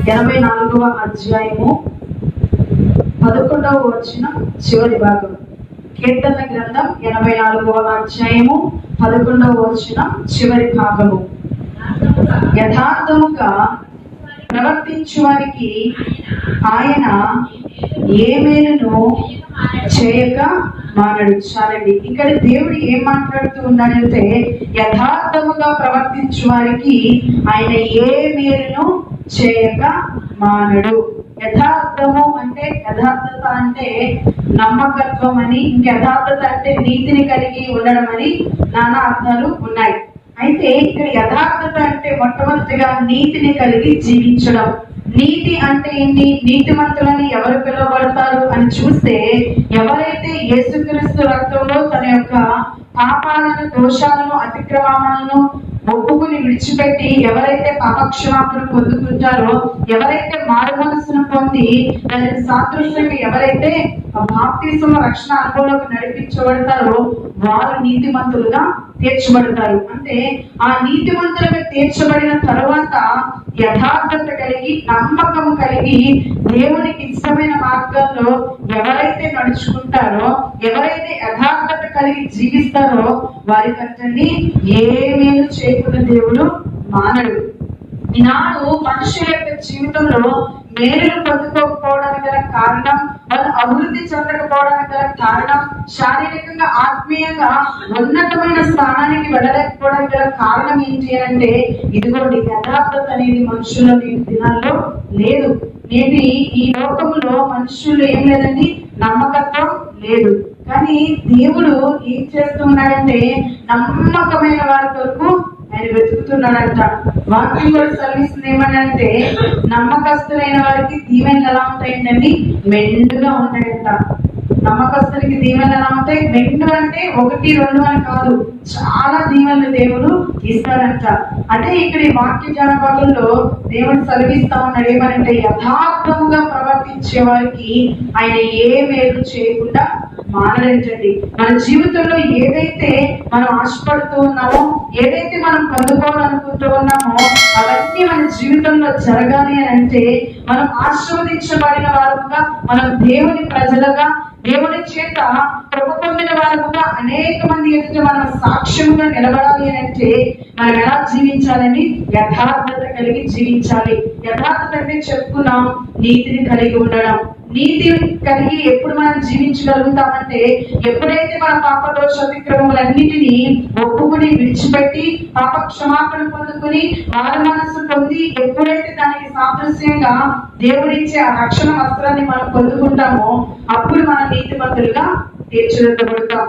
84వ అధ్యాయము 11వ వచనం చివరి భాగం. కీర్తన గ్రంథం 84వ అధ్యాయము 11వ వచనం చివరి భాగము. యథార్థముగా ప్రవర్తించు వారికి ఆయన ఏ మేలును చేయక మానడు. చాలండి. ఇక్కడ దేవుడు ఏం మాట్లాడుతూ ఉన్నాడంటే, యథార్థముగా ప్రవర్తించు వారికి ఆయన ఏ మేలును చేయక మానడు. యథార్థము అంటే, యథార్థత అంటే నమ్మకత్వం అని, ఇంక యథార్థత అంటే నీతిని కలిగి ఉండడం అని నానా అర్థాలు ఉన్నాయి. అయితే ఇక్కడ యథార్థత అంటే మొట్టమొదటిగా నీతిని కలిగి జీవించడం. నీతి అంటే ఏంటి? నీతిమంతులని ఎవరు పిలువబడతారు అని చూస్తే, ఎవరైతే యేసుక్రీస్తు రక్తంలో తన యొక్క పాపాలను, దోషాలను, అతిక్రమాలను ఒప్పుకుని విడిచిపెట్టి ఎవరైతే పాపక్షమాపణ పొందుకుంటారో, ఎవరైతే మారు మనస్సును పొంది దానికి సాదృశ్యంగా ఎవరైతే బాప్తిస్మ రక్షణ అనుభవంలోకి నడిపించబడతారో వారు నీతిమంతులుగా తీర్చబడతారు. అంటే ఆ నీతిమంతులుగా తీర్చబడిన తరువాత యథార్థత కలిగి, నమ్మకం కలిగి, దేవునికి ఇష్టమైన మార్గంలో ఎవరైతే నడుచుకుంటారో, ఎవరైతే యథార్థత కలిగి జీవిస్తారో వారి కంటే ఏ మేలు చేయకుండా దేవుడు మానడు. ఈనాడు మనుషుల యొక్క జీవితంలో మేలును పొందుకోకపోవడానికి గల కారణం, వాళ్ళు అభివృద్ధి చెందకపోవడానికి గల కారణం, శారీరకంగా ఆత్మీయంగా ఉన్నతమైన స్థానానికి వెళ్ళలేకపోవడానికి గల కారణం ఏంటి అంటే, ఇదిగోండి యథార్థత అనేది మనుషుల దినాల్లో లేదు. నేటి ఈ లోకంలో మనుషులు ఏం లేదండి, నమ్మకత్వం లేదు. కానీ దేవుడు ఏం చేస్తూ ఉన్నాడంటే, నమ్మకమైన వారి కొరకు ఆయన వెతుకుతున్నాడంట. వాక్యం కూడా సెలవిస్తుంది ఏమనంటే, నమ్మకస్తులైన వారికి దీవెనలు ఎలా ఉంటాయండి? మెండుగా ఉంటాయంట. నమ్మకస్తులకి దీవెనలు ఎలా ఉంటాయి? మెండు అంటే 1, 2 అని కాదు, చాలా దీవెనలు దేవుడు ఇస్తాడంట. అదే ఇక్కడ ఈ వాక్య జానపదంలో దేవుడు సెలవిస్తా ఉన్నాడు ఏమనంటే, యథార్థముగా ప్రవర్తించే వారికి ఆయన ఏ మేలు చేయకుండా మానడండి. మన జీవితంలో ఏదైతే మనం ఆశపడుతూ ఉన్నామో, ఏదైతే మనం పొందుకోవాలనుకుంటూ ఉన్నామో అవన్నీ మన జీవితంలో జరగాలి అని అంటే, మనం ఆశీర్వదించబడిన వారుగా, మనం దేవుని ప్రజలుగా, దేవుని చేత కృప పొందిన వారుగా అనేక మంది ఎదుట మనం సాక్ష్యంగా నిలబడాలి అని అంటే మనం ఎలా జీవించాలని? యథార్థత కలిగి జీవించాలి. యథార్థత అంటే చెప్పుకున్నాం, నీతిని కలిగి ఉండడం. నీతి కలిగి ఎప్పుడు మనం జీవించగలుగుతామంటే, ఎప్పుడైతే మన పాప దోష అతిక్రమములన్నిటినీ ఒప్పుకుని విడిచిపెట్టి పాప క్షమాపణ పొందుకుని మారు మనస్సు పొంది, ఎప్పుడైతే దానికి సాదృశ్యంగా దేవుడిచ్చే ఆ రక్షణ వస్త్రాన్ని మనం పొందుకుంటామో అప్పుడు మనం నీతిమంతులుగా తీర్చిదిద్దబడతాం.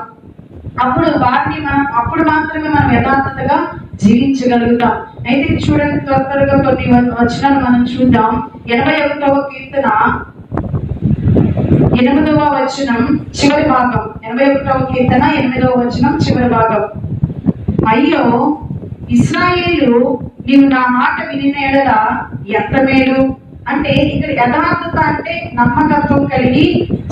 అప్పుడు మాత్రమే మనం యథార్థతగా జీవించగలుగుతాం. అయితే చూడండి, త్వరగా కొన్ని వచనాలు మనం చూద్దాం. 81వ కీర్తన 8వ వచనం చివరి భాగం. 81వ కీర్తన 8వ వచనం చివరి భాగం. అయ్యో ఇశ్రాయేలు, నీవు నా మాట వినిన యెడల ఎంత మేలు. అంటే ఇక్కడ యథార్థత అంటే నమ్మకత్వం కలిగి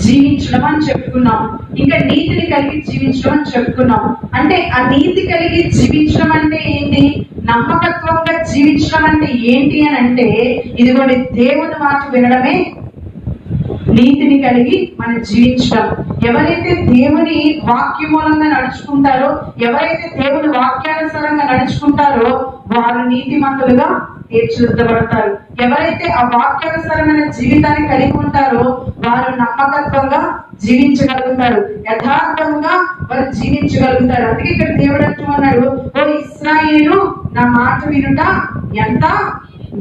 జీవించడం అని చెప్పుకున్నాం. ఇంకా నీతిని కలిగి జీవించడం అని చెప్పుకున్నాం. అంటే ఆ నీతి కలిగి జీవించడం అంటే ఏంటి? నమ్మకత్వంగా జీవించడం అంటే ఏంటి అని అంటే, ఇదిగోండి దేవుని మాట వినడమే నీతిని కలిగి మనం జీవించడం. ఎవరైతే దేవుని వాక్య మూలంగా నడుచుకుంటారో, ఎవరైతే దేవుని వాక్యానుసారంగా నడుచుకుంటారో వారు నీతిమంతులుగా తీర్చిదిద్దబడతారు. ఎవరైతే ఆ వాక్యానుసారమైన జీవితాన్ని కలిగి ఉంటారో వారు నమ్మకత్వంగా జీవించగలుగుతారు, యథార్థంగా వారు జీవించగలుగుతారు. అందుకే ఇక్కడ దేవుడు అంటున్నాడు, ఓ ఇశ్రాయేలు, నా మాట వినుట ఎంత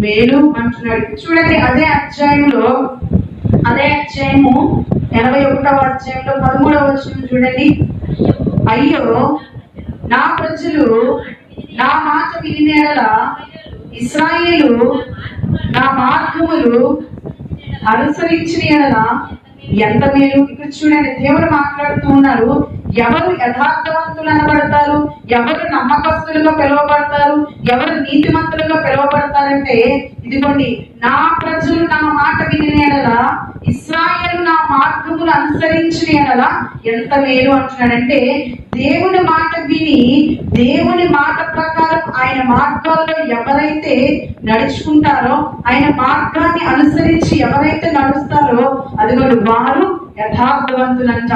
మేలు అంటున్నాడు. చూడండి, అదే అధ్యాయము 81వ అధ్యాయంలో 13వ వచనం చూడండి. అయ్యో నా ప్రజలు నా మాట వినిన యెడల, ఇశ్రాయేలు నా మార్గములు అనుసరించిన యెడల ఎంత మేలు. ఇక్కడ చూడండి, దేవుడు మాట్లాడుతూ ఉన్నారు, ఎవరు యథార్థవంతులు అనబడతారు, ఎవరు నమ్మకస్తులుగా పిలువబడతారు, ఎవరు నీతిమంతులుగా పిలువబడతారంటే, ఇదిగోండి, నా ప్రజలు నా మాట విని ఎడల, ఇశ్రాయేలు నా మార్గములు అనుసరించిన ఎడల ఎంత మేలు అంటున్నాడంటే, దేవుని మాట విని దేవుని మాట ప్రకారం ఆయన మార్గాల్లో ఎవరైతే నడుచుకుంటారో, ఆయన మార్గాన్ని అనుసరించి ఎవరైతే నడుస్తారో, అదిగోండి వారు యథార్థవంతులంట.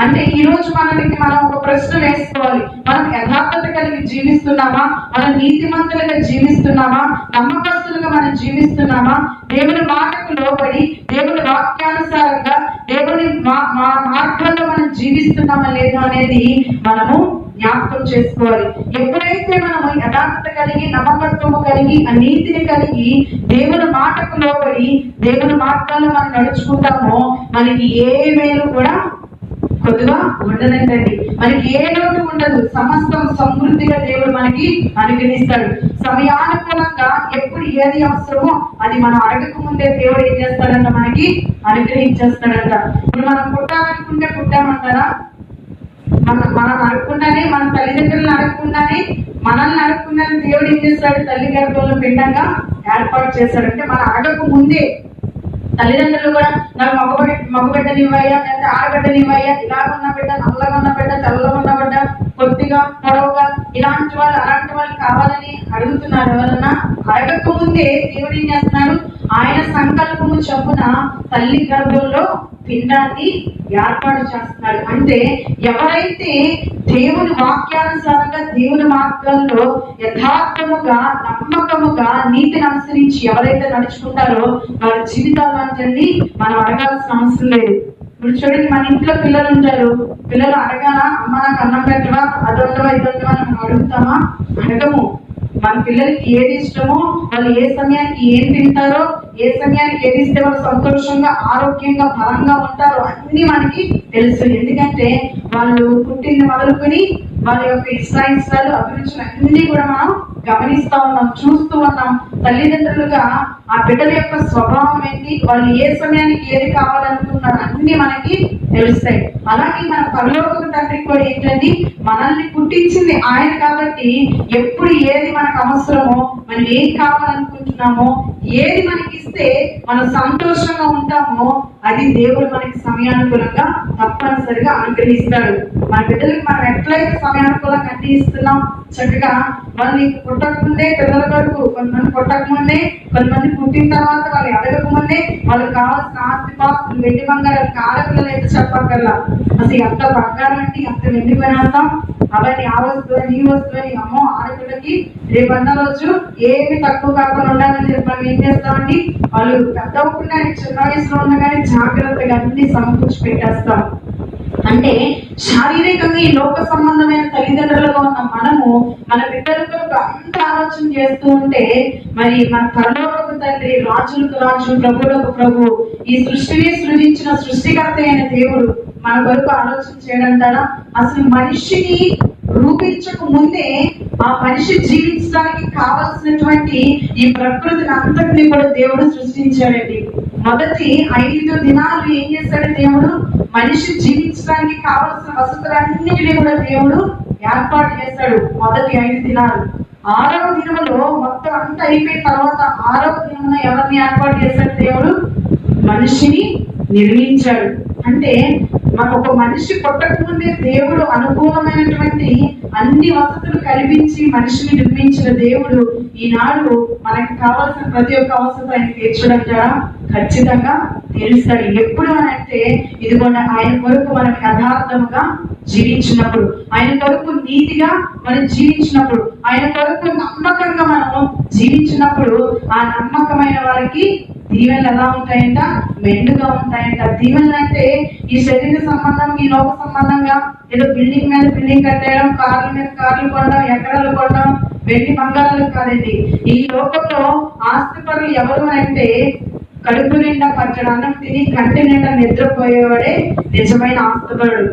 అంటే ఈ రోజు మనం ఒక ప్రశ్న వేసుకోవాలి. మనం యథార్థత కలిగి జీవిస్తున్నామా? మనం నీతిమంతులుగా జీవిస్తున్నామా? నమ్మకస్తులుగా మనం జీవిస్తున్నామా? దేవుని మాటకు లోబడి దేవుని వాక్యానుసారంగా దేవుని మార్గంలో మనం జీవిస్తున్నామా లేదా అనేది మనము జ్ఞాపకం చేసుకోవాలి. ఎప్పుడైతే మనము యథార్థత కలిగి, నమ్మకత్వము కలిగి, ఆ నీతిని కలిగి దేవుని మాటకు లోబడి దేవుని మార్గాల్లో మనం నడుచుకుంటామో, మనకి ఏ మేలు కూడా కొద్దిగా ఉండదండి. మనకి ఏ లోటు ఉండదు. సమస్తం సమృద్ధిగా దేవుడు మనకి అనుగ్రహిస్తాడు. సమయానుకూలంగా ఎప్పుడు ఏది అవసరమో అది మనం అడగక ముందే దేవుడు ఏం చేస్తాడంట, మనకి అనుగ్రహించేస్తాడంట. ఇప్పుడు మనం పుట్టాలనుకుంటే పుట్టామంటారా? మనం అడగకుండానే, మన తల్లిదండ్రులను అడగకుండానే, మనల్ని అడగకుండానే దేవుడు ఏం చేస్తాడు, తల్లి గర్భంలో పిండంగా ఏర్పాటు చేస్తాడు. అంటే మనం అడగక ముందే తల్లిదండ్రులు కూడా నాకు మగబిడ్డనివ్వయ్యా, లేకపోతే ఆడబిడ్డనివ్వయ్యా, ఇలాగ ఉన్న బిడ్డ, నల్లగా ఉన్న బిడ్డ, తెల్లగా ఉన్న బిడ్డ, కొద్దిగా పొడవుగా, ఇలాంటి వాళ్ళు అలాంటి వాళ్ళు కావాలని అడుగుతున్నారు. ఎవరన్నా అడగక ముందే దేవుడు ఏం చేస్తున్నాడు, ఆయన సంకల్పము చొప్పున తల్లి గర్భంలో పిండాన్ని ఏర్పాటు చేస్తున్నాడు. అంటే ఎవరైతే దేవుని వాక్యానుసారంగా దేవుని మార్గాల్లో యథార్థముగా, నమ్మకముగా, నీతిని అనుసరించి ఎవరైతే నడుచుకుంటారో వారి జీవితాలు అంటే మనం అడగాల్సిన అవసరం లేదు. ఇప్పుడు చూడండి, మన ఇంట్లో పిల్లలు ఉంటారు. పిల్లలు అడగాలా, అమ్మ నాకు అన్నం పెట్టవా, అదొండవా ఇదొండవా అని మనం అడుగుతామా? అడగము. మన పిల్లలకి ఏది ఇష్టమో, వాళ్ళు ఏ సమయానికి ఏం తింటారో, ఏ సమయానికి ఏది ఇస్తే వాళ్ళు సంతోషంగా, ఆరోగ్యంగా, బలంగా ఉంటారో అన్ని మనకి తెలుసు. ఎందుకంటే వాళ్ళు పుట్టింది మొదలుకొని వాళ్ళ యొక్క ఇష్టాయిష్టాలు, అభిరుచులు అన్ని కూడా మనం గమనిస్తా ఉన్నాం, చూస్తూ ఉన్నాం. తల్లిదండ్రులుగా ఆ బిడ్డల యొక్క స్వభావం ఏంటి, వాళ్ళు ఏ సమయానికి ఏది కావాలనుకుంటున్నారు అన్ని మనకి తెలుస్తాయి. అలాగే మన పరలోక తండ్రికి కూడా ఏంటండి, మనల్ని పుట్టించింది ఆయన కాబట్టి ఎప్పుడు ఏది మనకు అవసరమో, మనం ఏం కావాలనుకుంటున్నామో, ఏది మనకి ఇస్తే మనం సంతోషంగా ఉంటామో అది దేవుడు మనకి సమయానుకూలంగా తప్పనిసరిగా అనుగ్రహిస్తాడు. మన బిడ్డలకి మనం ఎట్లయితే సమయానుకూలంగా అన్ని ఇస్తున్నాం, చక్కగా వాళ్ళు పుట్టకముందే, పిల్లల వరకు కొంతమంది పుట్టకముందే, కొంతమంది పుట్టిన తర్వాత వాళ్ళు ఎదగకముందే వాళ్ళకి కావాల్సిన ఆస్తిపాస్తులు, వెండి బంగారాలు ఆడపిల్లలు అయితే చెప్పక్కర్లా. అసలు ఎంత బంగారం అంటే ఎంత వెండి కొనేస్తాం, అవన్నీ ఆ వస్తువు ఈ వస్తువు అని. అమ్మో, ఆడపిల్లకి రేపన్న రోజు ఏమి తక్కువ కాకుండా ఉండాలని చెప్పి మనం ఏం చేస్తామండి, వాళ్ళు పెద్ద అవ్వకుండా చిన్న వయసులో ఉండగానే జాగ్రత్తగా అన్ని సమకూర్చి పెట్టేస్తాం. అంటే శారీరకంగా ఈ లోక సంబంధమైన తల్లిదండ్రులుగా ఉన్న మనము మన బిడ్డల కొరకు అంత ఆలోచన చేస్తూ ఉంటే, మరి మన పరలోకపు తండ్రి, రాజులకు రాజు, ప్రభువులకు ప్రభు, ఈ సృష్టిని సృజించిన సృష్టికర్త అయిన దేవుడు మన కొరకు ఆలోచన చేయడంటారా? అసలు మనిషిని రూపించక ముందే ఆ మనిషి జీవించడానికి కావలసినటువంటి ఈ ప్రకృతిని అంతటినీ కూడా దేవుడు సృష్టించాడండి. మొదటి 5 దినాలు ఏం చేశాడు దేవుడు, మనిషి జీవించడానికి కావలసిన వసతులన్నిటినీ కూడా దేవుడు ఏర్పాటు చేశాడు. మొదటి 5 దినాలు. 6వ దినములో మొత్తం అంతా అయిపోయిన తర్వాత 6వ దినమున ఎవరిని ఏర్పాటు చేశాడు దేవుడు, మనిషిని నిర్మించాడు. అంటే ఒక మనిషి పుట్టకముందే దేవుడు అనుకూలమైనటువంటి అన్ని వసతులు కల్పించి మనిషిని నిర్మించిన దేవుడు ఈనాడు మనకి కావాల్సిన ప్రతి ఒక్క అవసరం ఆయన తీర్చడం ద్వారా ఖచ్చితంగా తెలుస్తాడు. ఎప్పుడు అని అంటే, ఇదిగోండి ఆయన కొరకు మనం యథార్థముగా జీవించినప్పుడు, ఆయన కొరకు నీతిగా మనం జీవించినప్పుడు, ఆయన కొరకు నమ్మకంగా మనము జీవించినప్పుడు, ఆ నమ్మకమైన వారికి దీవెనలు ఎలా ఉంటాయంట, మెండుగా ఉంటాయంట. దీవెనలు అంటే ఈ శరీర సంబంధంగా, ఈ లోక సంబంధంగా ఏదో బిల్డింగ్ మీద బిల్డింగ్ కట్టేయడం, కార్ల మీద కార్లు కొనడం, ఎకరాలు కొనడం, వెండి బంగారాలు కాదండి. ఈ లోకంలో ఆస్తిపరులు ఎవరు అంటే, కడుపు నిండా పచ్చడి అన్నం తిని కంటి నిండా నిద్రపోయేవాడే నిజమైన ఆస్తిపరుడు.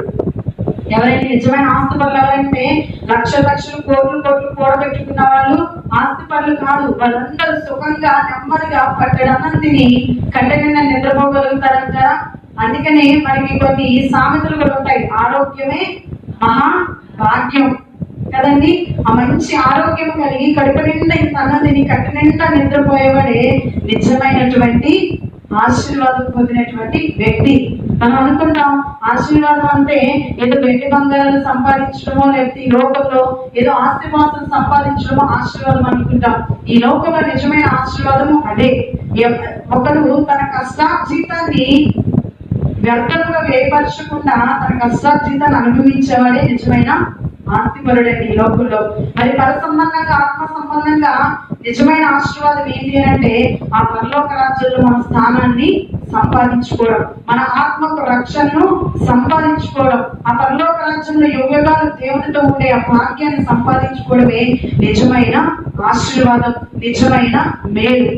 ఎవరైనా నిజమైన ఆస్తిపరులు ఎవరంటే, లక్షలు కోట్లు కూడబెట్టుకున్న వాళ్ళు ఆస్తిపరులు కాదు. వాళ్ళందరూ సుఖంగా, నెమ్మదిగా పట్టడన్నం తిని కంటి నిండా నిద్రపోగలుగుతారంటారా? అందుకనే మనకి కొన్ని సామెతలు కూడా ఉంటాయి. ఆరోగ్యమే మహా భాగ్యం కదండి. ఆ మంచి ఆరోగ్యం కలిగి కడుపు నిండా ఇంత అన్నం తిని కట్టు నిండా నిద్రపోయేవాడే నిజమైనటువంటి ఆశీర్వాదం పొందినటువంటి వ్యక్తి. మనం అనుకుంటాం ఆశీర్వాదం అంటే ఏదో వెండి బంగారాలు సంపాదించడమో, లేకపోతే ఈ లోకంలో ఏదో ఆస్తిపాస్తులు సంపాదించడమో ఆశీర్వాదం అనుకుంటాం. ఈ లోకంలో నిజమైన ఆశీర్వాదము అదే. ఒకడు తన కష్టార్జితాన్ని వ్యర్థంగా వేయపరచకుండా తన కష్టార్జితాన్ని అనుభవించేవాడే నిజమైన ఆస్తిపరుడండి ఈ లోకంలో. మరి పర సంబంధంగా ఆత్మ సంబంధంగా నిజమైన ఆశీర్వాదం ఏంటి అంటే ఆ పరలోక రాజ్యంలో మన స్థానాన్ని సంపాదించుకోవడం, మన ఆత్మకు రక్షణను సంపాదించుకోవడం, ఆ పరలోక రాజ్యంలో యుగాలు దేవునితో ఉండే ఆ భాగ్యాన్ని సంపాదించుకోవడమే నిజమైన ఆశీర్వాదం, నిజమైన మేలు.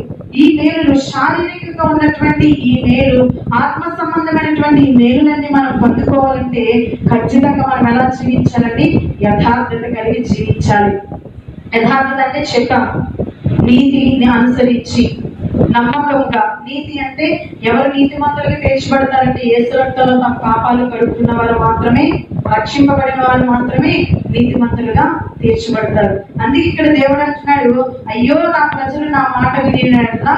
ఈ మేలు శారీరకంగా ఉన్నటువంటి ఈ మేలు, ఆత్మ సంబంధమైనటువంటి ఈ మేలులన్నీ మనం పొందుకోవాలంటే ఖచ్చితంగా మనం ఎలా జీవించాలండి? యథార్థత కలిగి జీవించాలి. యథార్థత అంటే చెప్పాం, నీతిని అనుసరించి నమ్మకంగా. నీతి అంటే ఎవరు నీతిమంతులుగా తీర్చబడతారంటే యేసు రక్తంలో తమ పాపాలు కడుక్కున్న వారు మాత్రమే, రక్షింపబడిన వారు మాత్రమే నీతిమంతులుగా తీర్చబడతారు. అందుకే ఇక్కడ దేవుడు అంటున్నాడు, అయ్యో నా ప్రజలు నా మాట వినినట్లా,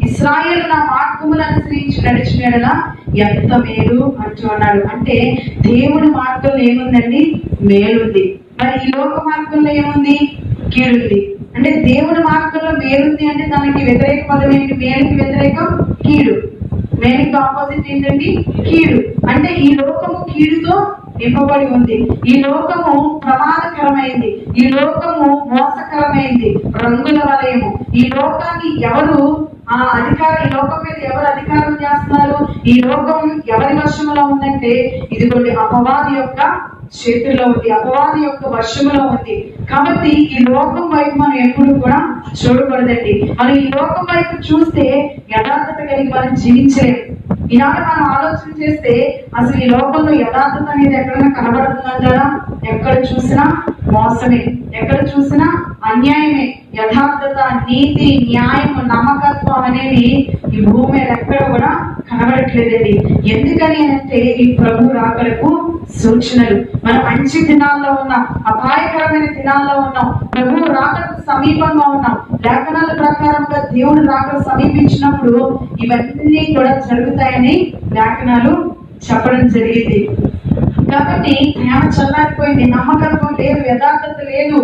ఇశ్రాయేలు నా మార్గములు అనుసరించి నడిచినట్లా ఎంత మేలు అంటూ అన్నాడు. అంటే దేవుడి మార్గంలో ఏముందండి? మేలుంది. మరి ఈ లోక మార్గంలో ఏముంది? కీడుంది. అంటే దేవుడి మార్గంలో మేలుంది అంటే దానికి వ్యతిరేక పదం ఏంటి? మేలుకి వ్యతిరేకం కీడు. మేలుకి ఆపోజిట్ ఏంటండి? కీడు. అంటే ఈ లోకము కీడుతో నింపబడి ఉంది. ఈ లోకము ప్రమాదకరమైంది, ఈ లోకము మోసకరమైంది, రంగుల వలయము. ఈ లోకాన్ని ఎవరు ఈ లోకం మీద ఎవరు అధికారం చేస్తున్నారు? ఈ లోకం ఎవరి వశంలో ఉందంటే ఇదిగోండి అపవాది యొక్క చేతుల్లో ఉంది, అపవాది యొక్క వశంలో ఉంది. కాబట్టి ఈ లోకం వైపు మనం ఎప్పుడు కూడా చూడకూడదండి. మనం ఈ లోకం వైపు చూస్తే యథార్థత కలిగి మనం జీవించలేము. ఈనాడు మనం ఆలోచన చేస్తే అసలు ఈ లోకంలో యథార్థత అనేది ఎక్కడైనా కనబడుతుందంటారా? ఎక్కడ చూసినా మోసమే, ఎక్కడ చూసినా అన్యాయమే. యథార్థత, నీతి, న్యాయం, నమ్మకత్వం అనేవి ఈ భూమి మీద ఎక్కడ కూడా కనబడట్లేదండి. ఎందుకని అంటే ఈ ప్రభు రాకలకు సూచనలు. మనం మంచి దినాల్లో ఉన్నాం, అపాయకరమైన దినాల్లో ఉన్నాం, ప్రభు రాకలకు సమీపంగా ఉన్నాం. లేఖనాల ప్రకారంగా దేవుడు రాకలు సమీపించినప్పుడు ఇవన్నీ కూడా జరుగుతాయని లేఖనాలు చెప్పడం జరిగింది. కాబట్టి ప్రేమ చల్లారిపోయింది, నమ్మకత్వం లేదు, యథార్థత లేదు,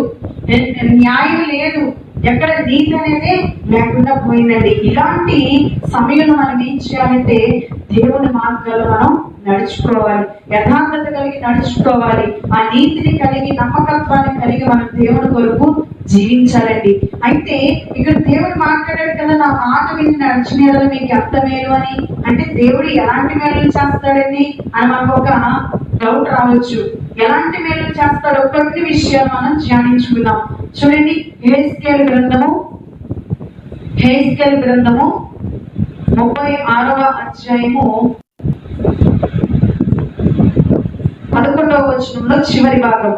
న్యాయం లేదు, ఎక్కడ నీతి అనేది లేకుండా పోయిందండి. ఇలాంటి సమయంలో మనం ఏం చేయాలంటే దేవుని మార్గాల్లో మనం నడుచుకోవాలి, యథార్థత కలిగి నడుచుకోవాలి, ఆ నీతిని కలిగి నమ్మకత్వాన్ని కలిగి మనం దేవుని కొరకు జీవించాలండి. అయితే ఇక్కడ దేవుడు మాట్లాడాడు కదా, నా మాట విని నడిచిన మీకు ఎంత మేలు అని. అంటే దేవుడు ఎలాంటి మేలు చేస్తాడని అని మనకు ఒక డౌట్ రావచ్చు. ఎలాంటి మేలు చేస్తాడు? కొన్ని విషయాలు మనం ధ్యానించుకుందాం. చూడండి, హెజ్కేలు గ్రంథము 36వ అధ్యాయము 11వ వచనంలో చివరి భాగం.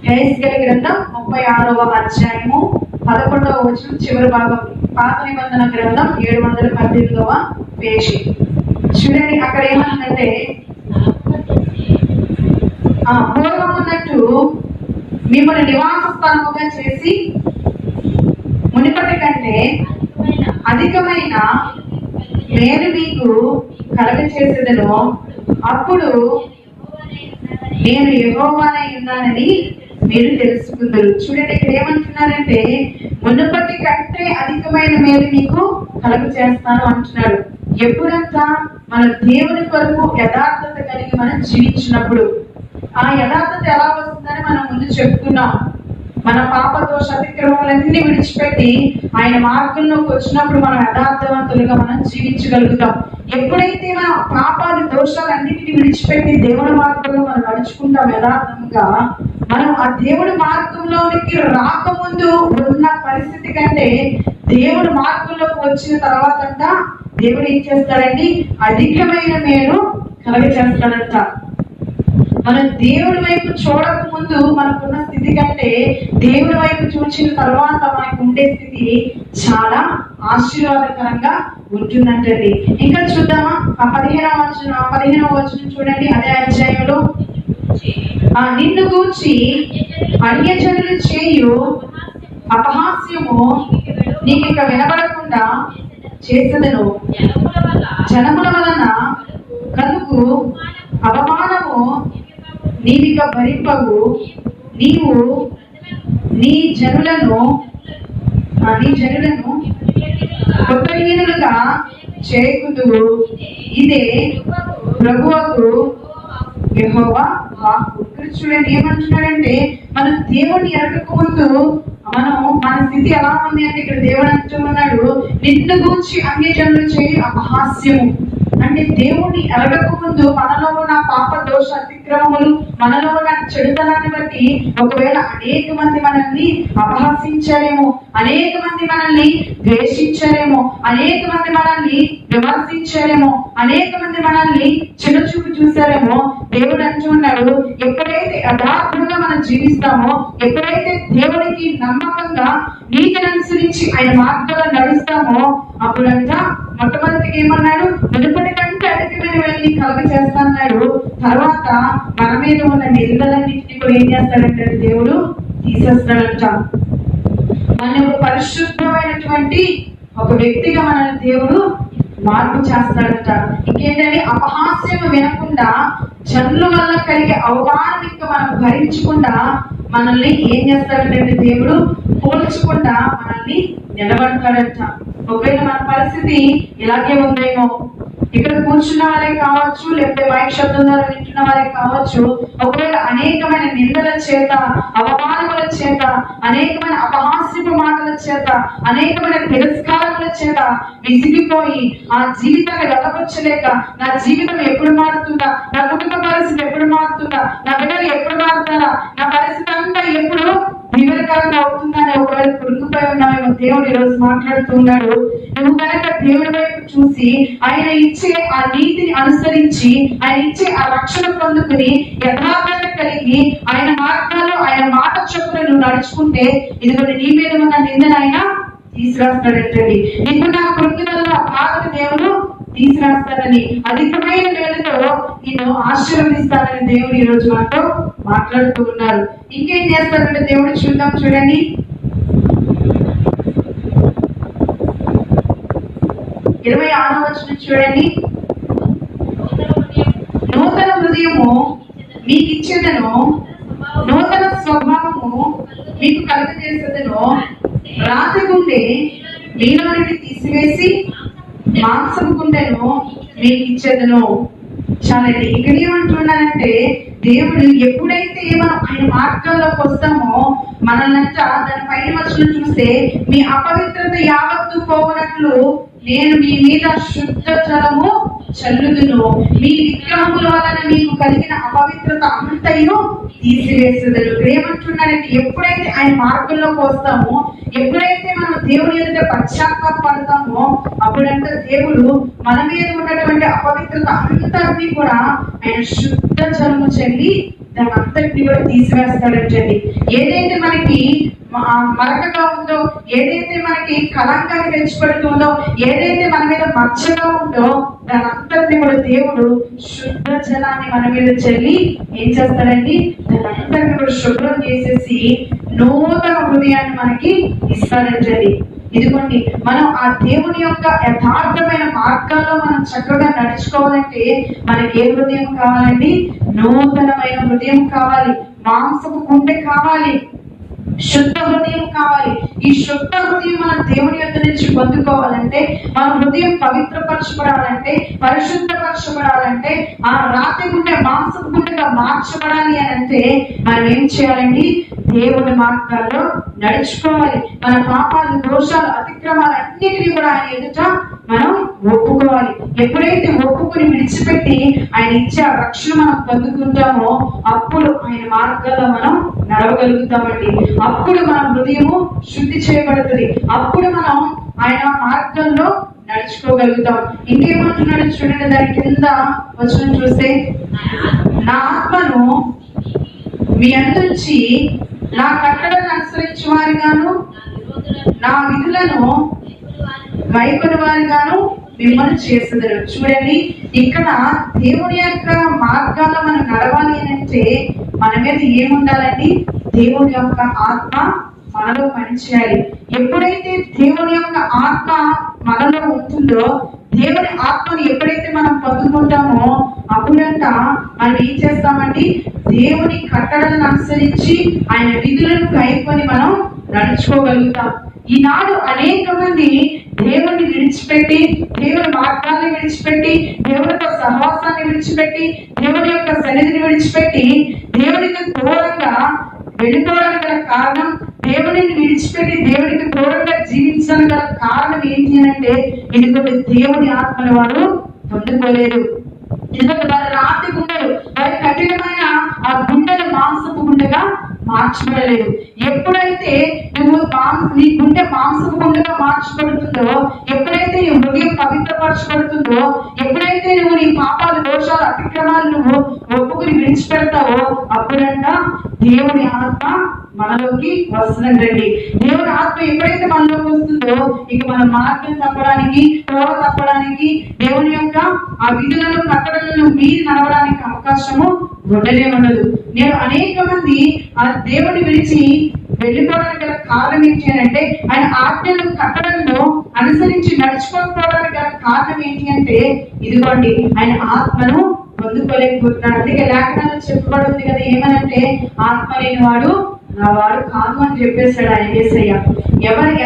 హెజ్కేలు గ్రంథం 36వ అధ్యాయము 11వ వచనం చివరి భాగం. పాత నిబంధన గ్రంథం 718వ పేజీ. చూడండి, అక్కడ ఏమంటుందంటే పూర్వం ఉన్నట్టు మిమ్మల్ని నివాస స్థానముగా చేసి మునిపటి కంటే అధికమైన మేలు మీకు కలగచేసేదను. అప్పుడు నేను యెహోవానై ఉన్నానని మీరు తెలుసుకుందరు. చూడండి, ఇక్కడ ఏమంటున్నారంటే మునుపటి కంటే అధికమైన మేలు మీకు కలుగ చేస్తాను అంటున్నాడు. ఎప్పుడంతా మన దేవుని కొరకు యథార్థత కలిగి మనం జీవించినప్పుడు. ఆ యథార్థత ఎలా వస్తుందని మనం ముందు చెప్పుకున్నాం. మన పాప దోష అతిక్రమాలన్నీ విడిచిపెట్టి ఆయన మార్గంలోకి వచ్చినప్పుడు మనం యథార్థవంతులుగా మనం జీవించగలుగుతాం. ఎప్పుడైతే మనం పాపాలు దోషాలన్నింటినీ విడిచిపెట్టి దేవుని మార్గంలో మనం నడుచుకుంటాం యథార్థంగా, మనం ఆ దేవుడి మార్గంలోనికి రాకముందు ఉన్న పరిస్థితి కంటే దేవుడి మార్గంలోకి వచ్చిన తర్వాత దేవుడు ఏం చేస్తాడండి? అధికమైన మేలు కలగచేస్తాడంట. మనం దేవుడి వైపు చూడక ముందు మనకున్న స్థితి కంటే దేవుడి వైపు చూసిన తర్వాత మనకు ఉండే స్థితి చాలా ఆశీర్వాదకరంగా ఉంటుందంటండి. ఇంకా చూద్దామా? ఆ 15వ వచనం చూడండి, అదే అధ్యాయంలో నిన్ను గూర్చి అన్యజనులు చేయు అపహాస్యము నీకిక వినబడకుండా చేసేదను. జనముల వలన కలుగు అవమానము నీవిక భరింపవు. నీవు నీ జనులను కృతజ్ఞులుగా చేయకుదువు. ఇదే ప్రభువుకు యెహోవా వాక్కు. చూడండి ఏమంటున్నాడంటే, మనం దేవుని ఎరగక ముందు మన స్థితి ఎలా ఉంది అంటే, ఇక్కడ దేవుడు అంటూ ఉన్నాడు, నిన్ను గూర్చి అన్యజనులు చేయి అపహాస్యము. అంటే దేవుణ్ణి ఎరగక ముందు మనలో ఉన్న పాప దోష అతిక్రమములు, మనలో ఉన్న చెడుతనాన్ని బట్టి ఒకవేళ అనేక మంది మనల్ని అపహాసించారేమో, అనేక మంది మనల్ని ద్వేషించారేమో, అనేక మంది మనల్ని విమర్శించారేమో, అనేక మంది మనల్ని చిన్నచూపు చూసారేమో. దేవుడు అంటూ ఉన్నాడు, ఎప్పుడైతే యథార్థంగా మనం జీవిస్తామో, ఎప్పుడైతే దేవుడికి నమ్మకంగా నీతిని అనుసరించి ఆయన మార్గాల్లో నడుస్తామో, అప్పుడంతా మొట్టమొదటిగా ఏమన్నాడు, వెనుపటి కంటే అధికమైన వెళ్ళి కలుగ చేస్తాడు. తర్వాత మన మీద ఉన్న నిందలన్నింటినీ కూడా ఏం చేస్తాడంటే దేవుడు తీసేస్తాడంట. మన పరిశుద్ధమైనటువంటి ఒక వ్యక్తిగా మనల్ని దేవుడు మార్పు చేస్తాడంట. ఇంకేంటంటే, అపహాస్యం వినకుండా జనుల వల్ల కలిగే అవమానం ఇంకా మనం భరించకుండా మనల్ని ఏం చేస్తాడంటే దేవుడు పోల్చకుండా మనల్ని నిలబడతాడంట. ఒకవేళ మన పరిస్థితి ఇలాగే ఉందేమో, ఇక్కడ కూర్చున్న వారే కావచ్చు, లేకపోతే మైక్ శబ్దం ద్వారా వింటున్న వారే కావచ్చు, ఒకవేళ అనేకమైన నిందల చేత, అవమానముల చేత, అనేకమైన అపహాస్యపు మాటల చేత, అనేకమైన తిరస్కారముల చేత విసిగిపోయి ఆ జీవితాన్ని వెళ్ళవచ్చలేక, నా జీవితం ఎప్పుడు మారుతుందా, నా కుటుంబ పరిస్థితి ఎప్పుడు మారుతుందా, నా బిడ్డలు ఎప్పుడు మారుతారా, నా పరిస్థితి అంతా ఎప్పుడు వివరకరంగా అవుతుందని ఒకవేళ కృంగిపోయి ఉన్నామేమో. దేవుడు ఈరోజు మాట్లాడుతున్నాడు, నువ్వు కనుక దేవుడి వైపు చూసి ఆయన ఇచ్చే ఆ నీతిని అనుసరించి, ఆయన ఇచ్చే ఆ రక్షణ పొందుకుని యథార్థత కలిగి ఆయన మార్గాల్లో ఆయన మాట చొప్పున నువ్వు నడుచుకుంటే, ఇదిగోని నీ మీద ఉన్న నిందన ఆయన తీసుకురాస్తాడంటండి. నీకు నా కృంగిదల్లో బాధను దేవుడు తీసుకురాస్తానని, అధికమైన మేలుతో నిన్ను ఆశీర్వదిస్తానని దేవుడు ఈ రోజు మాతో మాట్లాడుతూ ఉన్నారు. ఇంకేం చేస్తాడంటే దేవుడు చూద్దాం. చూడండి, 26వ వచనం చూడండి. నూతన హృదయము మీకు ఇచ్చేదను, నూతన స్వభావము మీకు కలుగజేసేదను, రాతి గుండె మీలో నుండి తీసివేసి మాంసము గుండెను మీకు ఇచ్చేదను. చాలండి. ఇక్కడ ఏమంటున్నానంటే, దేవుడు ఎప్పుడైతే మనం ఆయన మార్గాల్లోకి వస్తామో, మనల్నంతా దాని పైన వచనం చూస్తే, మీ అపవిత్రత యావత్తు పోవునట్లు నేను మీ మీద శుద్ధ జలము చల్లుదును, మీ విగ్రహముల వలన మీకు కలిగిన అపవిత్రత అంతయు తీసివేసేదను. ఏమంటున్నాడంటే, ఎప్పుడైతే ఆయన మార్గంలోకి వస్తామో, ఎప్పుడైతే మనం దేవుని ఎదుట పశ్చాత్తాపడతామో, అప్పుడంతా దేవుడు మన మీద ఉన్నటువంటి అపవిత్రత అంతటినీ కూడా ఆయన శుద్ధ జలము చల్లి దాని అంతటిని కూడా తీసివేస్తాడంటండి. ఏదైతే మనకి మరకగా ఉందో, ఏదైతే మనకి కలంకాన్ని తెచ్చిపెడుతుందో, ఏదైతే మన మీద మచ్చగా ఉందో, దాని అంతటిని కూడా దేవుడు శుద్ధ జలాన్ని మన మీద చల్లి ఏం చేస్తాడండి, దాని అంతటిని కూడా శుభ్రం చేసేసి నూతన హృదయాన్ని మనకి ఇస్తాడంటండి. ఇదిగోండి, మనం ఆ దేవుని యొక్క యథార్థమైన మార్గాల్లో మనం చక్కగా నడుచుకోవాలంటే మనకి ఏ హృదయం కావాలండి? నూతనమైన హృదయం కావాలి, మాంసపు గుండె కావాలి, శుద్ధ హృదయం కావాలి. ఈ శుద్ధ హృదయం మన దేవుని యొద్ద నుంచి పొందుకోవాలంటే, మన హృదయం పవిత్రపరచబడాలంటే, పరిశుద్ధపరచబడాలంటే, ఆ రాతి గుండె మాంసపు గుండెగా మార్చబడాలి అని అంటే మనం ఏం చేయాలండి? దేవుని మార్గాల్లో నడుచుకోవాలి. మన పాపాలు, దోషాలు, అతిక్రమాలు అన్నిటినీ కూడా ఆయన ఎదుట మనం ఒప్పుకోవాలి. ఎప్పుడైతే ఒప్పుకొని విడిచిపెట్టి ఆయన ఇచ్చే రక్షణ మనం పొందుకుంటామో, అప్పుడు ఆయన మార్గాల్లో మనం నడవగలుగుతామండి. అప్పుడు మన హృదయము శుద్ధి చేయబడుతుంది. అప్పుడు మనం ఆయన మార్గంలో నడుచుకోగలుగుతాం. ఇంకేమంటున్నాడు చూడండి, దాని కింద వచనం చూస్తే, నా ఆత్మను మీ అందుంచి నా కట్టడలను అనుసరించే వారిగాను, నా విధులను వైపని వారిగాను మిమ్మల్ని చేసేదరు. చూడండి, ఇక్కడ దేవుని యొక్క మార్గాల్లో మనం నడవాలి అని అంటే మన మీద ఏముండాలండి? దేవుని యొక్క ఆత్మ మనలో పనిచేయాలి. ఎప్పుడైతే దేవుని యొక్క ఆత్మ మనలో ఉంటుందో, దేవుని ఆత్మను ఎప్పుడైతే మనం పొందుకుంటామో అప్పుడంట మనం ఏం చేస్తామండి? దేవుని కట్టడలను అనుసరించి ఆయన విధులను కైకొని మనం నడుచుకోగలుగుతాం. ఈనాడు అనేక మంది దేవుని విడిచిపెట్టి, దేవుని మార్గాన్ని విడిచిపెట్టి, దేవునితో సహవాసాన్ని విడిచిపెట్టి, దేవుని యొక్క సన్నిధిని విడిచిపెట్టి దేవునికి దూరంగా వెళ్ళిపోవడానికి గల కారణం, దేవుడిని విడిచిపెట్టి దేవుడికి దూరంగా జీవించడానికి గల కారణం ఏంటి అని అంటే, ఎందుకంటే దేవుని ఆత్మను వారు పొందుకోలేరు. ఎందుకంటే వారి రాతి గుండెలు, వారి కఠినమైన ఆ గుండెలు మాంసపు గుండెగా మార్చబడలేదు. ఎప్పుడైతే నువ్వు నీ గుండె మాంసపు గుండెగా మార్చబడుతుందో, ఎప్పుడైతే నీ హృదయం పవిత్రపరచబడుతుందో, ఎప్పుడైతే నువ్వు నీ పాపాలు, దోషాలు, అతిక్రమాలు నువ్వు ఒప్పుకుని విడిచిపెడతావో అప్పుడంట దేవుని ఆత్మ మనలోకి వస్తుందండి. దేవుని ఆత్మ ఎప్పుడైతే మనలోకి వస్తుందో ఇక మన మార్గం తప్పడానికి, త్రోవ తప్పడానికి, దేవుని యొక్క ఆ విధులను కట్టడలను మీరి నడవడానికి అవకాశము ఉండదు. నేను అనేక మంది ఆ దేవుని విడిచి వెళ్ళిపోవడానికి గల కారణం ఏంటి అని అంటే, ఆయన ఆజ్ఞలను కట్టడంలో అనుసరించి నడుచుకోకపోవడానికి గల కారణం ఏంటి అంటే, ఇదిగోండి ఆయన ఆత్మను పొందుకోలేకపోతున్నాడు. అందుకే లేఖనాలు చెప్పబడింది కదా, ఏమనంటే ఆత్మ లేని వాడు నా వాడు కాదు అని చెప్పేశాడు ఆయన యేసయ్య.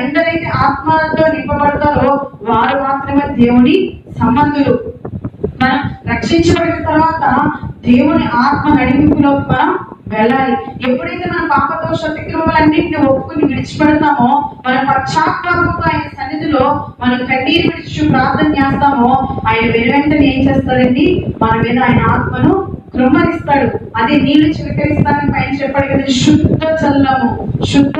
ఎందరైతే ఆత్మతో నింపబడతారో వారు మాత్రమే దేవుని సంబంధులు. మనం రక్షించబడిన తర్వాత దేవుని ఆత్మ నడిపింపులోకి మనం వెళ్ళాలి. ఎప్పుడైతే మన పాపదోష అతిక్రమాలన్నింటినీ ఒప్పుకుని విడిచిపెడతామో, మన పశ్చాత్తాపంతో ఆయన సన్నిధిలో మనం కన్నీరు విడిచి ప్రార్థన చేస్తామో, ఆయన వెనువెంటనే ఏం చేస్తాడండి? మన మీద ఆయన ఆత్మను కృమ్మరిస్తాడు. అదే నీళ్లు చిలకరిస్తానని పైన చెప్పాడు కదా, శుద్ధ జలము, శుద్ధ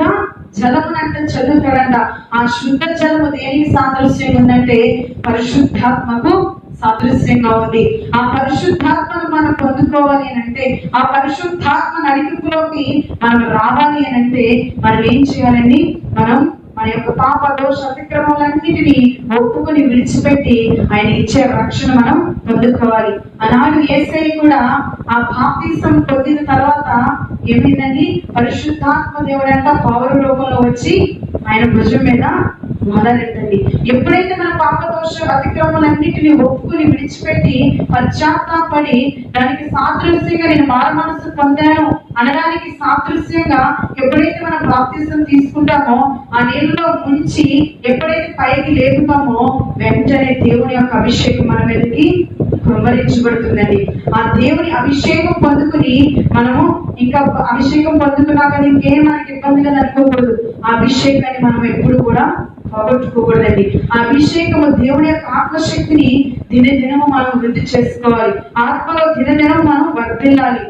జలమునంట చదువుతాడంట. ఆ శుద్ధ జలము దేనికి సాదృశ్యం ఉందంటే పరిశుద్ధాత్మకు సాదృశ్యంగా ఉంది. ఆ పరిశుద్ధాత్మను మనం పొందుకోవాలి అని అంటే, ఆ పరిశుద్ధాత్మ నడిపింపులోకి మనం రావాలి అని అంటే మనం ఏం చేయాలండి? మనం మన యొక్క పాప దోష అతిక్రమాలన్నిటినీ ఒప్పుకొని విడిచిపెట్టి ఆయన ఇచ్చే రక్షణ మనం పొందుకోవాలి. ఆనాడు యేసయ్య కూడా ఆ బాప్తిసం పొందిన తర్వాత ఏమైందండి? పరిశుద్ధాత్మ దేవుడంట పౌర రూపంలో వచ్చి ఆయన భుజం మీద మొదలెట్టండి. ఎప్పుడైతే మన పాపదోష అతిక్రమాలన్నిటిని ఒప్పుకుని విడిచిపెట్టి పశ్చాత్తాపడి దానికి సాదృశ్యంగా నేను మారు మనసు పొందాను అనడానికి సాదృశ్యంగా ఎప్పుడైతే మనం బాప్తిసం తీసుకుంటామో, ఆ నీళ్ళలో ముంచి ఎప్పుడైతే పైకి లేపుతామో వెంటనే దేవుని యొక్క అభిషేకం మన మీదకి కుమ్మరించబడుతుందండి. ఆ దేవుని అభిషేకం పొందుకుని మనము ఇంకా అభిషేకం పొందుకున్నాక ఇంకేం మనకి ఇబ్బందిగా అనుకోకూడదు. ఆ అభిషేకాన్ని మనం ఎప్పుడు కూడా పోగొట్టుకోకూడదండి. ఆ అభిషేకము దేవుని యొక్క ఆత్మశక్తిని దినదినము మనం వృద్ధి చేసుకోవాలి. ఆత్మలో దినదినం మనం వర్ధిల్లాలి.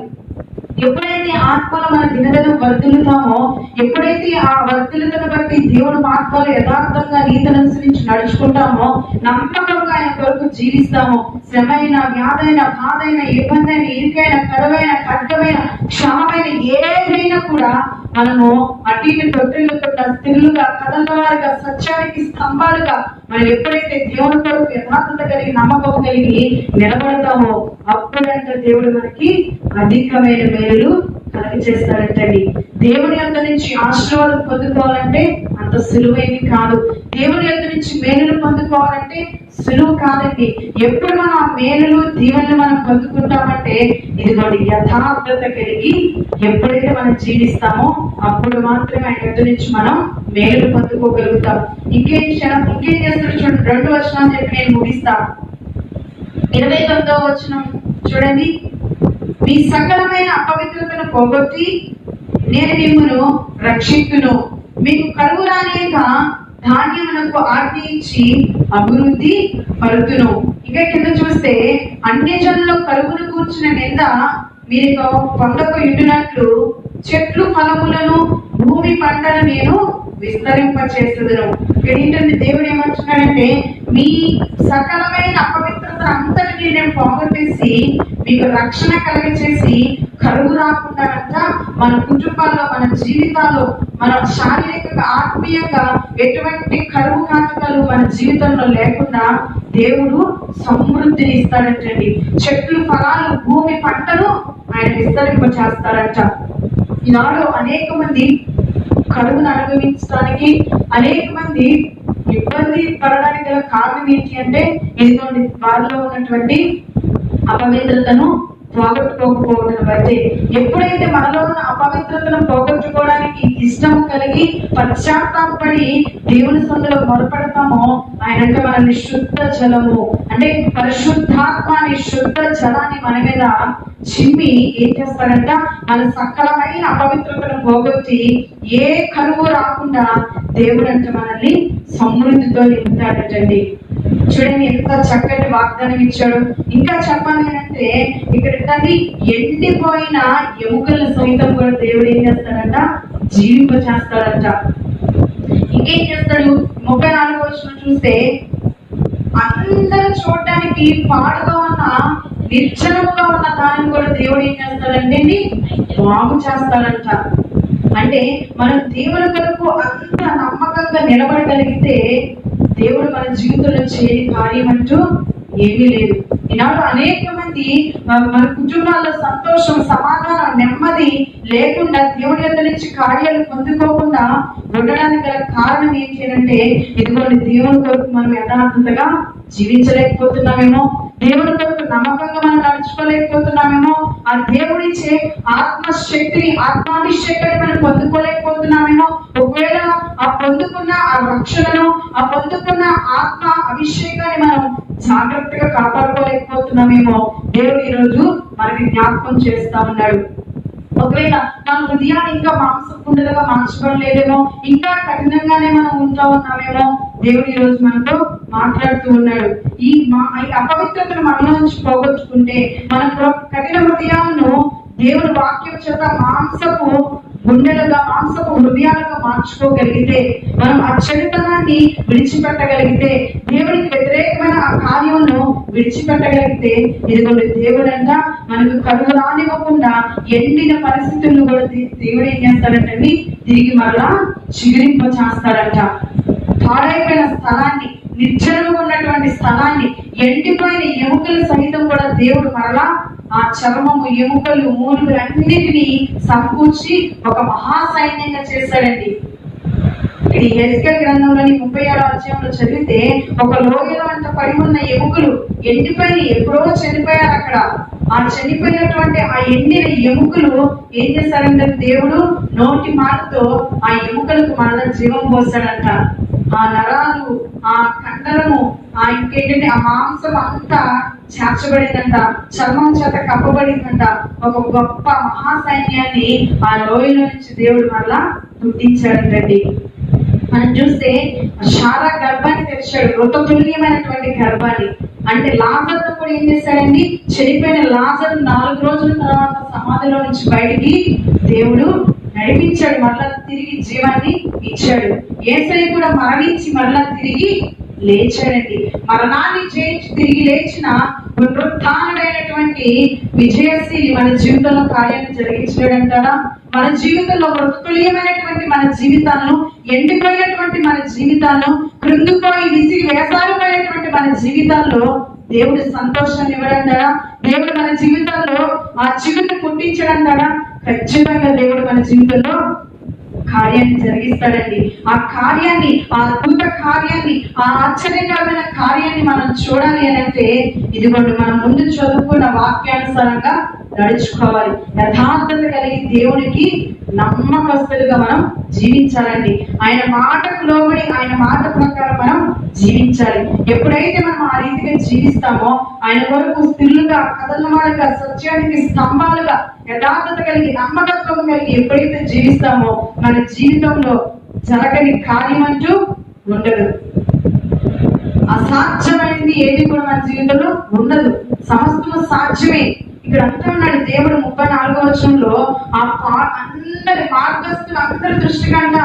ఎప్పుడైతే ఆత్మలో మన దినదినం వర్ధిల్లుతామో, ఎప్పుడైతే ఆ వర్ధిల్లుతను బట్టి దేవుడు మార్గాలు యథార్థంగా నీతిని అనుసరించి నడుచుకుంటామో, నమ్మకంగా ఆయన కొరకు జీవిస్తామో, శ్రమైన, వ్యాధైన, బాధైన, ఇబ్బంది అయిన, ఇరుకైన, కరువైన, ఖడ్గమైన, క్షమమైన ఏదైనా కూడా మనము అటు ఇటు తొట్టిల్లుగా, స్థిరులుగా, కదలవారుగా, సత్యానికి స్తంభాలుగా మనం ఎప్పుడైతే దేవుని కొరకు యథార్థత కలిగి, నమ్మకం కలిగి నిలబడతామో అప్పుడంటే దేవుడు మనకి అధికమైన మేలు కలిగి చేస్తాడంటండి. దేవుని యొక్క నుంచి ఆశీర్వాదం పొందుకోవాలంటే అంత సులువేమి కాదు. దేవుని యొక్క నుంచి మేలులు పొందుకోవాలంటే సులువు కాదండి. ఎప్పుడు మనం ఆ మేలులు, దీవెనలు మనం పొందుకుంటామంటే ఇదిగోండి యథార్థత కలిగి ఎప్పుడైతే మనం జీవిస్తామో అప్పుడు మాత్రమే ఆయన యొక్క నుంచి మనం మేలులు పొందుకోగలుగుతాం. ఇంకేం చేస్తాడు చూడండి, 2 వచనాలు చెప్పి నేను ముగిస్తాను. 29వ వచనం చూడండి. మీ సకలమైన అపవిత్రతను పోగొట్టి నేను మిమ్మను రక్షిస్తును, మీకు కరువు రాలేక ధాన్యమునకు ఆజ్ఞయించి అభివృద్ధి పరుతును. ఇంకా కింద చూస్తే అన్యజనుల్లో కరువును కూర్చున్న నింద మీరు పొందకు ఇంటున్నట్లు చెట్లు ఫలములను భూమి పంటను నేను విస్తరింపచేస్తును. ఇక్కడ ఏంటంటే దేవుడు ఏమంటున్నాడంటే, మీ సకలమైన అపవిత్రత అంతటినీ నేను పోగొట్టేసి మీకు రక్షణ కలిగచేసి కరువు రాకుండా మన కుటుంబాల్లో, మన జీవితాల్లో, మనం శారీరకంగా ఆత్మీయంగా ఎటువంటి కరువు కాటకాలు మన జీవితంలో లేకుండా దేవుడు సమృద్ధిని ఇస్తాడంటండి. చెట్లు, ఫలాలు, భూమి, పంటను ఆయన విస్తరింప చేస్తారంట. ఈనాడు అనేక మంది కరువును అనుభవించడానికి, అనేక మంది ఇబ్బంది పడడానికి గల కారణం ఏంటి అంటే, ఇదిగోండి వారిలో ఉన్నటువంటి అపవిత్రతను పోగొట్టుకోకపోవడం బట్టి. ఎప్పుడైతే మనలో ఉన్న అపవిత్రతను పోగొట్టుకోవడానికి ఇష్టం కలిగి పశ్చాత్తాపడి దేవుని సన్నిధిలో మొరపెడతామో, ఆయనంటే మనల్ని శుద్ధ జలము అంటే పరిశుద్ధాత్మని, శుద్ధ జలాన్ని మన మీద చిమ్మి ఏం చేస్తాడంట, మన సకలమైన అపవిత్రతను పోగొట్టి ఏ కరువు రాకుండా దేవుడు అంటే మనల్ని సమృద్ధితో నింపుతాడటండి. చూడండి ఎంత చక్కటి వాగ్దానం ఇచ్చాడు. ఇంకా చెప్పాలి అంటే ఇక్కడ తండ్రి ఎండిపోయిన ఎముకల సైతం కూడా దేవుడు ఏం చేస్తాడంట, జీవింప చేస్తాడంట. ఇంకేం చేస్తాడు, 34వ వచనం చూస్తే, అందరూ చూడటానికి పాడుగా ఉన్న, నిర్జనముగా ఉన్న దానిని కూడా దేవుడు ఏం చేస్తాడంటే బాగు చేస్తాడంట. అంటే మనం దేవుని కొరకు అంత నమ్మకంగా నిలబడగలిగితే దేవుడు మన జీవితంలో చేయని కార్యం అంటూ ఏమీ లేదు. ఈనాడు అనేక మంది మన కుటుంబాల్లో సంతోషం, సమాధానం, నెమ్మది లేకుండా దేవుడి యొద్ద నుంచి కార్యాలు పొందుకోకుండా ఉండడానికి గల కారణం ఏంటి అంటే, ఇదిగోండి దేవుని కొరకు మనం యథార్థతగా జీవించలేకపోతున్నామేమో, దేవుని కొరకు నమ్మకంగా మనం నడుచుకోలేకపోతున్నామేమో, ఆ దేవుడిచ్చే ఆత్మశక్తిని, ఆత్మాభిషేకాన్ని మనం పొందుకోలేకపోతున్నామేమో, ఒకవేళ ఆ పొందుకున్న ఆ రక్షణను, ఆ పొందుకున్న ఆత్మ అభిషేకాన్ని మనం జాగ్రత్తగా కాపాడుకోలేకపోతున్నామేమో దేవుడు ఈరోజు మనకి జ్ఞాపకం చేస్తా ఉన్నాడు. ఒకవేళ మన హృదయాన్ని ఇంకా మాంసపుండలుగా మార్చబడలేదేమో, ఇంకా కఠినంగానే మనం ఉంటా ఉన్నామేమో, దేవుడు ఈ రోజు మనతో మాట్లాడుతూ ఉన్నాడు. ఈ అపవిత్రతను మనలో నుంచి పోగొట్టుకుంటే, మన కఠిన హృదయాలను దేవుని వాక్యం చేత మాంసపు గుండెలుగా, మాంసపు హృదయాలుగా మార్చుకోగలిగితే, మనం ఆ చెడుతనాన్ని విడిచిపెట్టగలిగితే, దేవుడికి వ్యతిరేకమైన ఆ కార్యమును విడిచిపెట్టగలిగితే, ఇదిగోండి దేవుడంట మనకు కరువు రానివ్వకుండా ఎండిన పరిస్థితులను కూడా దేవుడు ఏం చేస్తాడంటే తిరిగి మరలా చిగురింప చేస్తాడంట. పాడైపోయిన స్థలాన్ని, నిర్జనంగా ఉన్నటువంటి స్థలాన్ని, ఎండిపోయిన ఎముకల సహితం కూడా దేవుడు మరలా ఆ చర్మము, ఎముకలు, మూలుగులు అన్నిటినీ సమకూర్చి ఒక మహాసైన్యంగా చేశాడండి. ఇది హెజ్కేల్ గ్రంథంలోని 37వ అధ్యాయంలో చదివితే, ఒక లోయలో అంత పడి ఉన్న ఎముకలు ఎండిపోయి ఎప్పుడో చనిపోయారు. అక్కడ ఆ చనిపోయినటువంటి ఆ ఎండిన ఎముకలు ఏం చేశారంటే, దేవుడు నోటి మాటతో ఆ ఎముకలకు మరలా జీవం పోసాడంట. ఆ నరాలు, ఆ కండరము, ఆ ఇంకేంటంటే ఆ మాంసం అంతా చేర్చబడిందంట, చర్మం చేత కప్పబడిందంట. ఒక గొప్ప మహాసైన్యాన్ని ఆ లోయలో నుంచి దేవుడు మరలా పుట్టించాడంటండి. మనం చూస్తే శారా గర్భాన్ని తెరిచాడు, మృతతుల్యమైనటువంటి గర్భాన్ని. అంటే లాజరును కూడా ఏం చేశాడండి, చనిపోయిన లాజరు 4 రోజుల తర్వాత సమాధిలో నుంచి బయటికి దేవుడు నడిపించాడు, మరలా తిరిగి జీవాన్ని ఇచ్చాడు. యేసయ్య కూడా మరణించి మరలా తిరిగి లేచాడండి. మరణాన్ని జయించి తిరిగి లేచిన పునరుత్థానుడైనటువంటి విజయశీలి మన జీవితంలో కార్యాన్ని జరిగించాడంటారా? మన జీవితంలో మృతుల్యమైనటువంటి మన జీవితాలను, ఎండిపోయినటువంటి మన జీవితాలను, కృంగిపోయి విసిగి వేసారిపోయినటువంటి మన జీవితాల్లో దేవుడు సంతోషాన్ని ఇవ్వడంటారా? దేవుడు మన జీవితాల్లో ఆ చిగురుని పుట్టించడంటారా? ఖచ్చితంగా దేవుడు మన జీవితంలో కార్యాన్ని జరిగిస్తాడండి. ఆ కార్యాన్ని, ఆ అద్భుత కార్యాన్ని, ఆ ఆశ్చర్యకరమైన కార్యాన్ని మనం చూడాలి అని అంటే, ఇదిగోండి మనం ముందు చదువుకున్న వాక్యానుసారంగా నడుచుకోవాలి. యథార్థత కలిగి దేవునికి నమ్మకస్తులుగా మనం జీవించాలండి. ఆయన మాటకు లోబడి, ఆయన మాట ప్రకారం మనం జీవించాలి. ఎప్పుడైతే మనం ఆ రీతిగా జీవిస్తామో, ఆయన కొరకు స్థిరులుగా, కదలవాలుగా, సత్యానికి స్తంభాలుగా, యథార్థత కలిగి, నమ్మకత్వం కలిగి ఎప్పుడైతే జీవిస్తామో, మన జీవితంలో జరగని కార్యం అంటూ ఉండదు. అసాధ్యమైనది ఏది కూడా మన జీవితంలో ఉండదు. సమస్తము సాధ్యమే. ఇక్కడ అంటున్నాడు దేవుడు 34వ వచనంలో, అందరి మార్గస్తులు అందరి దృష్టి కంట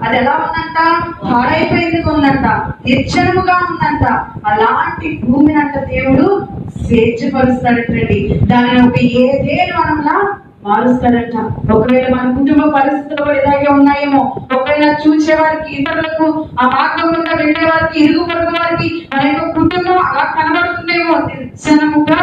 అది ఎలా ఉందంట, పాడైపోయింది ఉందంట, నిర్జనముగా ఉందంట. అలాంటి భూమిని అంట దేవుడు స్వేచ్ఛపరుస్తాడంటండి. దానిని ఒక ఏదేను వనంలా మారుస్తాడంట. ఒకవేళ మన కుటుంబ పరిస్థితులు కూడా ఇలాగే ఉన్నాయేమో, ఒకవేళ చూసే వారికి, ఇతరులకు, ఆ మార్గం గుండా వెళ్ళే వారికి, ఇరుగు పొరుగు వారికి మన యొక్క కుటుంబం అలా కనబడుతుందేమో, నిర్జనముగా,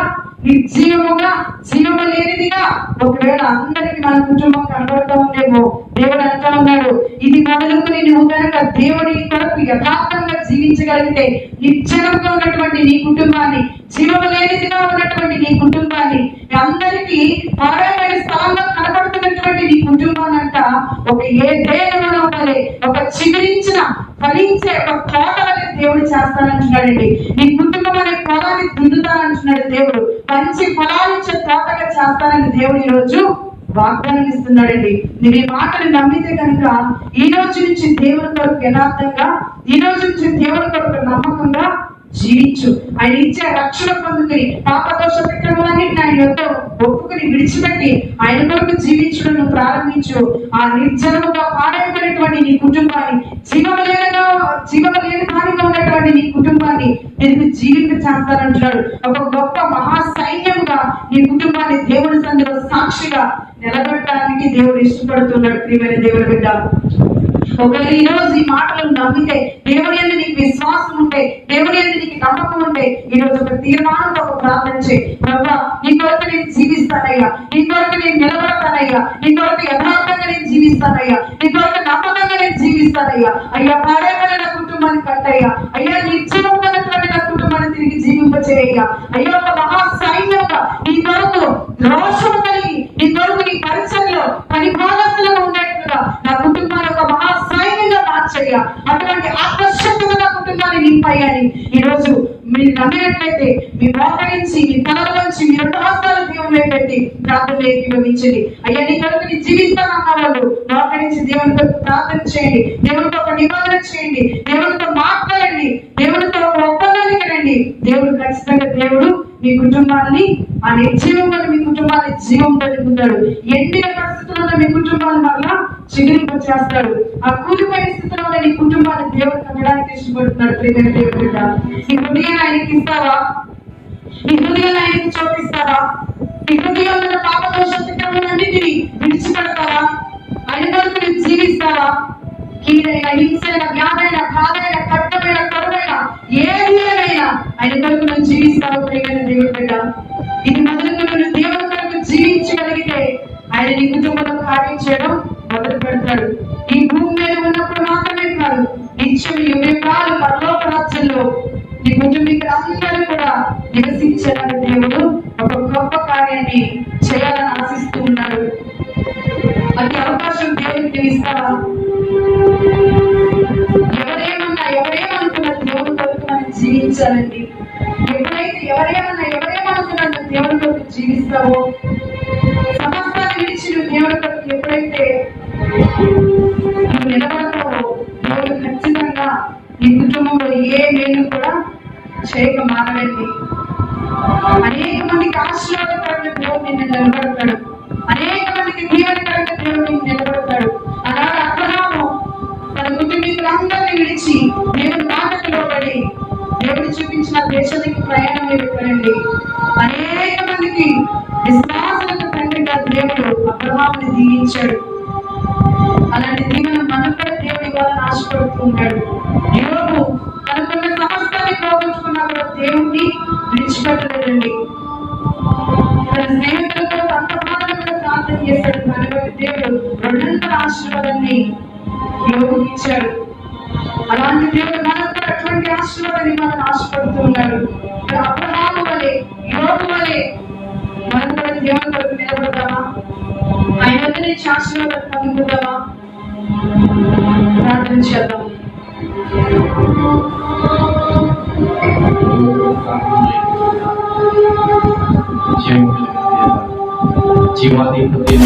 నిర్జీవముగా, జీవము లేనిదిగా ఒకవేళ అందరికి మన కుటుంబం కనబడుతూ ఉందేమో, దేవుడు అంటా ఉన్నాడు, ఇది మొదలుకొని నువ్వు కనుక దేవుని కొరకు యథార్థంగా జీవించగలిగితే నిర్జనంగా ఉన్నటువంటి నీ కుటుంబాన్ని, జీవము లేనిదిగా ఉన్నటువంటి నీ కుటుంబాన్ని, అందరికీ పాడైన స్థలంలో కనబడుతున్నటువంటి నీ కుటుంబాన్ని అంట ఒక ఏదేనో వలె, ఒక చిగురించిన ఫలించే ఒక తోట వలె దేవుడు చేస్తానంటున్నాడండి. నీ కుటుంబం అనే పొలాన్ని దున్నుతానంటున్నాడు దేవుడు. మంచి ఫలాలిచ్చే తోటగా చేస్తానని దేవుడు ఈ రోజు వాగ్దానం ఇస్తున్నాడండి. మీరు ఈ మాటలు నమ్మితే కనుక ఈ రోజు నుంచి దేవుని కొరకు యథార్థంగా, ఈ రోజు నుంచి దేవుని కొరకు నమ్మకంగా జీవించు. ఆయన ఇచ్చే రక్షణ పొందుకుని పాపదోష విక్రమాలన్నింటిని ఆయన యొక్క ఒప్పుకుని విడిచిపెట్టి ఆయన కొరకు జీవించడం నువ్వు ప్రారంభించు. ఆ నిర్జనముగా పాడైపోయినటువంటి నీ కుటుంబాన్ని, జీవమలేని దానిగా ఉన్నటువంటి నీ కుటుంబాన్ని నేను జీవింప చేస్తానంటున్నాడు. ఒక గొప్ప మహా సైన్యంగా నీ కుటుంబాన్ని దేవుడి సందులో సాక్షిగా నిలబెట్టడానికి దేవుడు ఇష్టపడుతున్నాడు. ప్రియమైన దేవుడి బిడ్డ, ఒకవేళ ఈ రోజు ఈ మాటలను నమ్మితే, దేవుని యందు నీకు విశ్వాసం ఉంటే, దేవుని యందు నీకు నమ్మకం ఉంటే, ఈ రోజు ఒక తీర్మానంతో ఒక ప్రార్థన చేయి. ప్రభువా, నీ కొరకు నేను జీవిస్తానయ్యా, నీ కొరకు నేను నిలబడతానయ్యా, నీ కొరకు యథార్థంగా నేను జీవిస్తానయ్యా, నీ కొరకు నమ్మకంగా నేను జీవిస్తానయ్యా. అయ్యా, పాడైపోయిన నా కుటుంబాన్ని కట్టయ్యా, అయ్యా నిర్జీవమైనటువంటి నా కుటుంబాన్ని తిరిగి జీవింపచేయ్యా. అయ్యా, ఒక మహా సైన్యంగా నీ కొరకు రోషము కలిగి, నీ కొరకు నీ పరిచయంలో పని భాగస్తులుగా ఉండేట్టుగా నా కుటుంబాన్ని ఒక మహా సైన్యంగా మార్చయ్యా. అటువంటి ఆకర్షణగా నా కుటుంబాన్ని నింపయ్యాని ఈ రోజు మీరు నమ్మినట్లయితే మీ మోకరించి, మీ తలలోంచి మీ రెండు హస్తాలు దేవుని పెట్టి ప్రార్థన ఏకీభవించండి. అయ్యా, నీ కొరకు నీ జీవిస్తానన్న వాళ్ళు మోకరించి దేవునితో ప్రార్థన చేయండి, దేవునితో ఒక నిబంధన చేయండి, దేవునితో మాట్లాడండి, దేవునితో ఒక ఒప్పందానికి రండి. దేవుడు ఖచ్చితంగా దేవుడు మీ కుటుంబాన్ని, ఆ నిర్జీవంగా మీ కుటుంబాన్ని జీవంతో నింపుతాడు. ఎండిన పరిస్థితుల్లో మీ కుటుంబాన్ని మరలా చిగురింప చేస్తాడు. ఆ కూలిపోయిన స్థితిలో నీ కుటుంబాన్ని దేవుడు కట్టడానికి ఇష్టపడుతున్నాడు. ప్రియమైన దేవుడు బిడ్డ, నీ హృదయాన్ని ఆయనకి ఇస్తావా? నీ హృదయాన్ని ఆయనకి చోటిస్తావా? నీ హృదయంలో పాపదోషన్నిటిని విడిచిపెడతావా? ఆయన కొరకు నువ్వు జీవిస్తావా? కీడైన, హింసైన, వ్యాధైన, బాధైన, కట్టమైన, కరువైన, ఏదైనా ఆయన కొరకు నువ్వు జీవిస్తావు. ప్రియమైన దేవుడు బిడ్డ, ఇది మొదలుకు నువ్వు దేవుని కొరకు జీవించగలిగితే ఆయన నీ కుటుంబంలో కార్యం చేయడం మొదలు పెడతాడు. ఈ భూమి మీద ఉన్నప్పుడు మాత్రమే కాదు, నిత్యం యుగాలు పరలోక రాజ్యంలో నీ కుటుంబీకులందరూ కూడా నివసించాలని దేవుడు ఒక గొప్ప కార్యాన్ని చేయాలని ఆశిస్తూ ఉన్నాడు. అది అవకాశం దేవుడికి ఇస్తావా? ఎవరేమనుకున్నా దేవుడి కొరకు మనం జీవించాలండి. ఎప్పుడైతే ఎవరేమనుకున్నా దేవుడి కొరకు జీవిస్తావో, సమస్తాన్ని విడిచి నువ్వు దేవుడి కొరకు ఎప్పుడైతే నువ్వు నిలబడతావో, దేవుడు ఖచ్చితంగా నీ కుటుంబంలో ఏ మేలు కూడా చేయక మానవండి. అనేక మందికి ఆశీర్వాదకరంగా దేవుడు నిన్ను నిలబడతాడు, అనేక మందికి దీవెనకరంగా దేవుడు నిన్ను నిలబడతాడు. అలాగే అబ్రహాము తన కుటుంబీకులందరినీ విడిచి దేవుడి మాటకు లోబడి దేవుడు చూపించిన దేశానికి ప్రయాణం వెళ్ళండి. అనేక మందికి విశ్వాసాలకు తండ్రిగా దేవుడు అబ్రహాముని దీవించాడు. అలాంటి దీవెన మనకు కూడా దేవుడి ఇవ్వాలని ఆశపడుతూ ఉన్నాడు. యోబు తనకున్న సమస్తాన్ని పోగొట్టుకున్నా కూడా దేవుడిని విడిచిపెట్టలేదండి. తన స్నేహితులతో అంత మాత్రమే ప్రార్థన చేశాడు. దాన్ని బట్టి దేవుడు రెండంతల ఆశీర్వాదాన్ని యోబుకి ఇచ్చాడు. అలాంటి దేవుడు మనకు అటువంటి ఆశీర్వాదాన్ని మనం ఆశపడుతూ ఉన్నాడు. అబ్రహాము వలె, యోబు వలె మనం కూడా దేవుని కొరకు నిలబడతామా? ఆయన వద్ద నుంచి ఆశీర్వాదం పొందుకుందామా? ప్రార్థన చేద్దాం. జీవాధిపతి